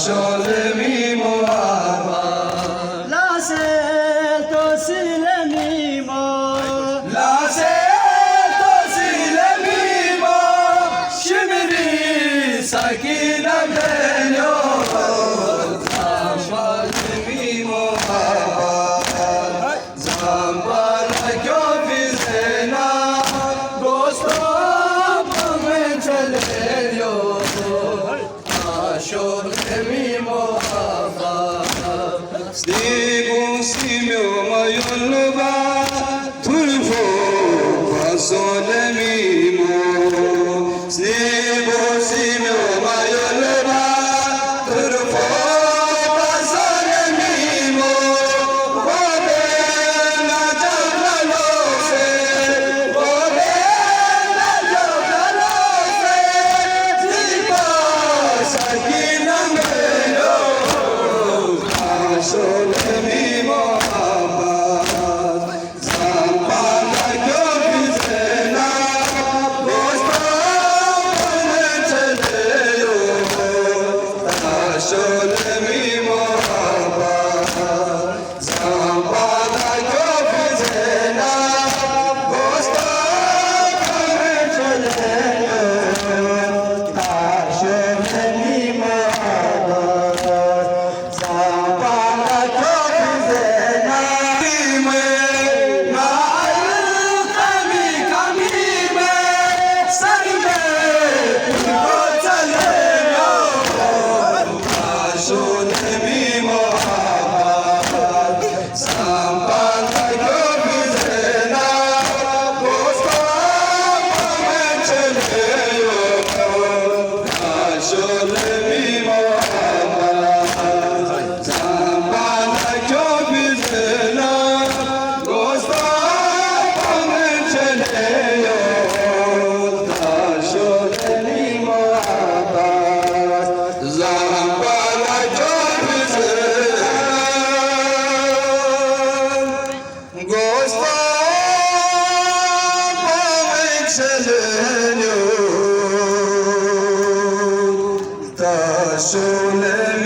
شلمی محبت لاسل تو سلمی ما لاسل تو سلمی ما شمری سکینه بینو زنبالمی محبت زنبال کافی زینا دوستم من چلیو شلمی محبت سیبو سیمیو مایولبا ترفو فاسولمی مو سیبو سیمیو مایولبا ترفو فاسولمی مو وابه نجابلوفه وابه نجابلوفه زیبا سکینه میلو شلمی محبت زنبال کافی زینا دوستم من چلیو شلمی محبت زنبال کافی زینا دوستم من چلیو شلمی محبت زنبال کافی زینا کمی کمی سرمه شلمی محبت زنبال کافی زینا دوستم من چلیو شلمی محبت زنبال کافی زینا دوستم من چلیو شلمی محبت زنبال کافی زینا گوستم من چلیو شلمی